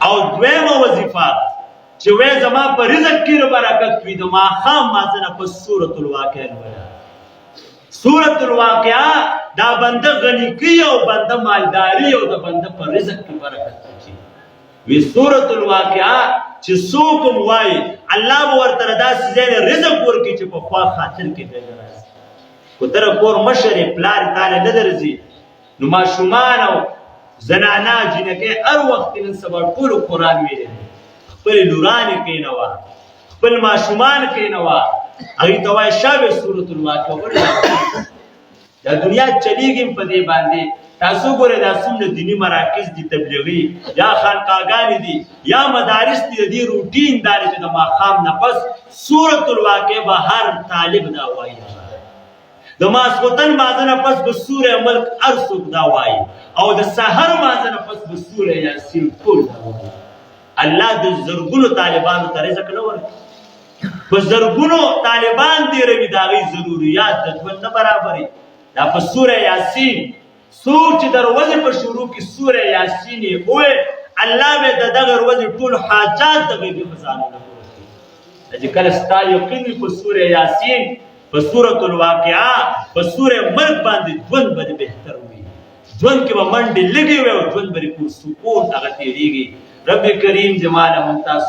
او دویمه وظیفه چې وې زما په رزق کې برکت وي د ماښام مازنه په سورۃ الواقعه لوله. سورۃ الواقعه دا بنده غني کوي او بنده مالداري او د بنده په رزق کې برکت کوي. وی سورۃ الواقعه چې څوک وایي الله به ورته داسې ځای رزق ورکړي چې په خوا خاطر کې دی راځي. کو تر کور مشر پلار تعالی نه درځي نو ماشومان او زنانا جنکه هر وخت نن سبا ټول قرآن ویلي خپل لورانې کینوا خپل ماشومان کینوا هغې ته وایي شابه سورۃ الواقعه وګورئ. دا دنیا چلیږي په دې باندې. تاسو ګورئ دا څومره دیني مراکز دي تبلیغي یا خانقاګانې دي یا مدارس دي. د دې روټین دا دی چې د ماښام نه پس سورۃ الواقعه به هر طالب دا وایي. د ماسخوتن مازه نه پس به سوره ملک هر څوک دا وایي او د سحر مازه نه پس به سوره یاسین ټول دا وایي. الله د زرګونو طالبانو ته رزق نه ورکوي. په زرګونو طالبان دې روي د هغوی ضروریات د ژوند نه برابري. دا په سوره یاسین څوک چې د ورځې په شروع کې سوره یاسین یې ووایي الله به د دغه ورځې ټول حاجات د غیبي خزانو نه پوره کوي. چې کله ستا یقین وي په سوره یاسین په سورۃ الواقعه په سوره ملک باندې ژوند به بهتر وي. ژوند کې به منډې لږې وي او ژوند به پرسکون هغه تېرېږي. رب کریم جمال ممتاز